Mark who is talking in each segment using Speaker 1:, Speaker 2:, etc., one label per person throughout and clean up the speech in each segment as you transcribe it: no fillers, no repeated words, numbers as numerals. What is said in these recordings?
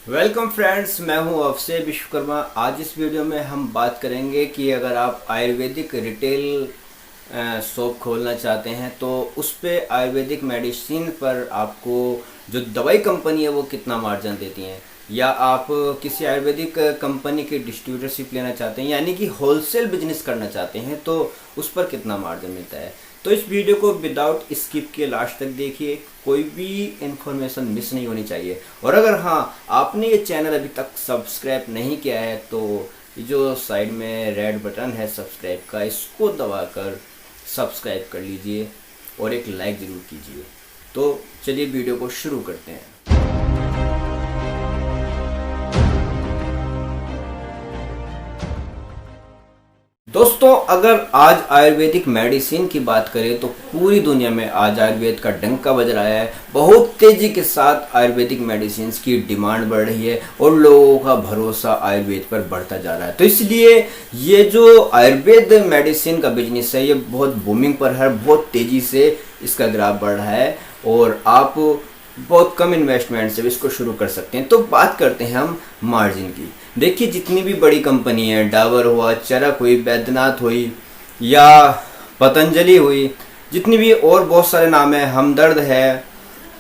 Speaker 1: Welcome friends, मैं हूं अक्षय विश्वकर्मा। आज इस वीडियो में हम बात करेंगे कि अगर आप आयुर्वेदिक रिटेल शॉप खोलना चाहते हैं तो उस पे आयुर्वेदिक मेडिसिन पर आपको जो दवाई कंपनी है वो कितना मार्जिन देती हैं, या आप किसी आयुर्वेदिक कंपनी की डिस्ट्रीब्यूटरशिप लेना चाहते हैं यानी कि होलसेल बिजनेस करना चाहते हैं तो उस पर कितना मार्जिन मिलता है। तो इस वीडियो को विदाउट स्किप के लास्ट तक देखिए, कोई भी इंफॉर्मेशन मिस नहीं होनी चाहिए। और अगर हाँ आपने ये चैनल अभी तक सब्सक्राइब नहीं किया है तो जो साइड में रेड बटन है सब्सक्राइब का, इसको दबाकर सब्सक्राइब कर लीजिए और एक लाइक ज़रूर कीजिए। तो चलिए वीडियो को शुरू करते हैं। दोस्तों, अगर आज आयुर्वेदिक मेडिसिन की बात करें तो पूरी दुनिया में आज आयुर्वेद का डंका बज रहा है। बहुत तेजी के साथ आयुर्वेदिक मेडिसिन की डिमांड बढ़ रही है और लोगों का भरोसा आयुर्वेद पर बढ़ता जा रहा है। तो इसलिए ये जो आयुर्वेद मेडिसिन का बिजनेस है ये बहुत बूमिंग पर है, बहुत तेजी से इसका ग्राफ बढ़ रहा है और आप बहुत कम इन्वेस्टमेंट से इसको शुरू कर सकते हैं। तो बात करते हैं हम मार्जिन की। देखिए, जितनी भी बड़ी कंपनी है, डाबर हुआ, चरक हुई, बैद्यनाथ हुई या पतंजलि हुई, जितनी भी और बहुत सारे नाम है, हमदर्द है,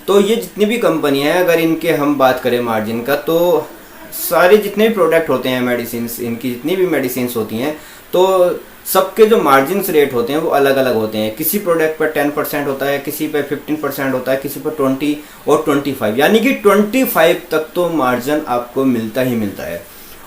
Speaker 1: तो ये जितनी भी कंपनी है अगर इनके हम बात करें मार्जिन का तो सारे जितने भी प्रोडक्ट होते हैं मेडिसिन, इनकी जितनी भी मेडिसिन होती हैं तो सबके जो मार्जिन रेट होते हैं वो अलग अलग होते हैं। किसी प्रोडक्ट पर 10% होता है, किसी पर 15% होता है, किसी पर 20 और 25, यानी कि 25 तक तो मार्जिन आपको मिलता ही मिलता है।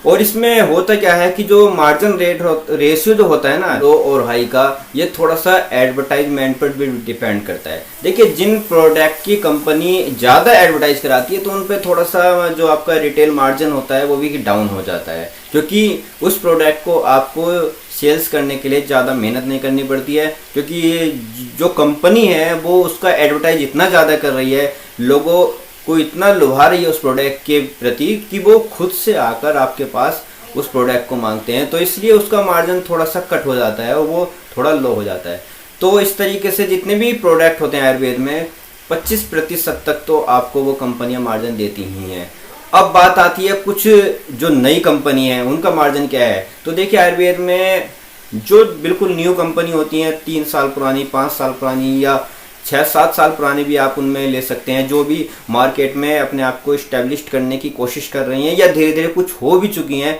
Speaker 1: और इसमें होता क्या है कि जो मार्जिन रेशियो जो होता है ना लो और हाई का, ये थोड़ा सा एडवर्टाइजमेंट पर भी डिपेंड करता है। देखिए, जिन प्रोडक्ट की कंपनी ज़्यादा एडवर्टाइज कराती है तो उन पे थोड़ा सा जो आपका रिटेल मार्जिन होता है वो भी डाउन हो जाता है, क्योंकि उस प्रोडक्ट को आपको सेल्स करने के लिए ज़्यादा मेहनत नहीं करनी पड़ती है, क्योंकि ये जो कंपनी है वो उसका एडवर्टाइज इतना ज़्यादा कर रही है, लोगों को इतना लुभा रही है उस प्रोडक्ट के प्रति कि वो खुद से आकर आपके पास उस प्रोडक्ट को मांगते हैं। तो इसलिए उसका मार्जिन थोड़ा सा कट हो जाता है और वो थोड़ा लो हो जाता है। तो इस तरीके से जितने भी प्रोडक्ट होते हैं आयुर्वेद में 25% तक तो आपको वो कंपनियां मार्जिन देती ही हैं। अब बात आती है कुछ जो नई कंपनी है उनका मार्जिन क्या है। तो देखिए, आयुर्वेद में जो बिल्कुल न्यू कंपनी होती हैं, 3 साल पुरानी, 5 साल पुरानी या 6-7 साल पुरानी भी आप उनमें ले सकते हैं, जो भी मार्केट में अपने आप को इस्टेब्लिश करने की कोशिश कर रही हैं या धीरे धीरे कुछ हो भी चुकी हैं,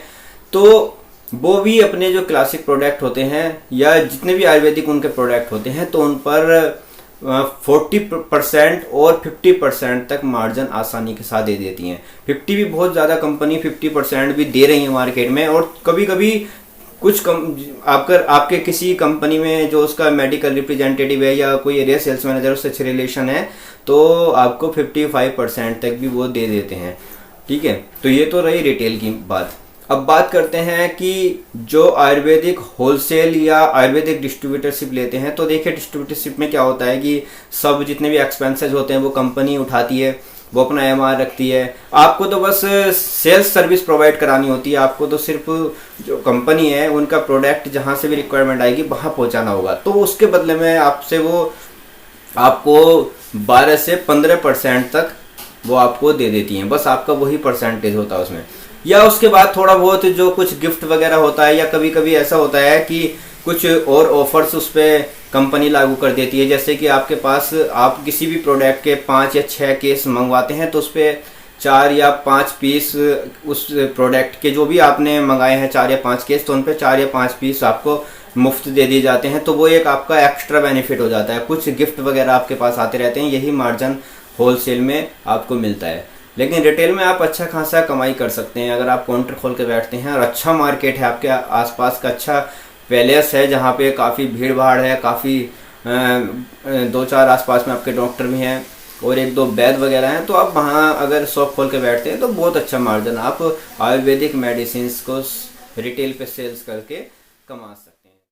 Speaker 1: तो वो भी अपने जो क्लासिक प्रोडक्ट होते हैं या जितने भी आयुर्वेदिक उनके प्रोडक्ट होते हैं तो उन पर 40% और 50% तक मार्जिन आसानी के साथ दे देती हैं। 50 भी बहुत ज़्यादा कंपनी 50% भी दे रही है मार्केट में। और कभी कभी कुछ आपके किसी कंपनी में जो उसका मेडिकल रिप्रेजेंटेटिव है या कोई एरिया सेल्स मैनेजर उससे अच्छे रिलेशन है तो आपको 55% तक भी वो दे देते हैं। ठीक है, तो ये तो रही रिटेल की बात। अब बात करते हैं कि जो आयुर्वेदिक होलसेल या आयुर्वेदिक डिस्ट्रीब्यूटरशिप लेते हैं, तो देखिए डिस्ट्रीब्यूटरशिप में क्या होता है कि सब जितने भी एक्सपेंसेस होते हैं वो कंपनी उठाती है, वो अपना एमआर रखती है। आपको तो बस सेल्स सर्विस प्रोवाइड करानी होती है, आपको तो सिर्फ जो कंपनी है उनका प्रोडक्ट जहाँ से भी रिक्वायरमेंट आएगी वहाँ पहुँचाना होगा। तो उसके बदले में आपसे वो आपको 12 से 15% तक वो आपको दे देती हैं, बस आपका वही परसेंटेज होता है उसमें। या उसके बाद थोड़ा बहुत जो कुछ गिफ्ट वगैरह होता है, या कभी कभी ऐसा होता है कि कुछ और ऑफर्स उस पर कंपनी लागू कर देती है। जैसे कि आपके पास आप किसी भी प्रोडक्ट के 5 या 6 केस मंगवाते हैं तो उस पर 4 या 5 पीस उस प्रोडक्ट के जो भी आपने मंगाए हैं 4 या 5 केस, तो उन पर 4 या 5 पीस आपको मुफ्त दे दिए जाते हैं। तो वो एक आपका एक्स्ट्रा बेनिफिट हो जाता है, कुछ गिफ्ट वगैरह आपके पास आते रहते हैं। यही मार्जिन होलसेल में आपको मिलता है। लेकिन रिटेल में आप अच्छा खासा कमाई कर सकते हैं अगर आप काउंटर खोल के बैठते हैं और अच्छा मार्केट है आपके आसपास का, अच्छा पैलेस है जहाँ पे काफ़ी भीड़ भाड़ है, काफ़ी 2-4 आसपास में आपके डॉक्टर भी हैं और 1-2 वैद्य वगैरह हैं, तो आप वहाँ अगर शॉप खोल के बैठते हैं तो बहुत अच्छा मार्जिन आप आयुर्वेदिक मेडिसिन को रिटेल पे सेल्स करके कमा सकते हैं।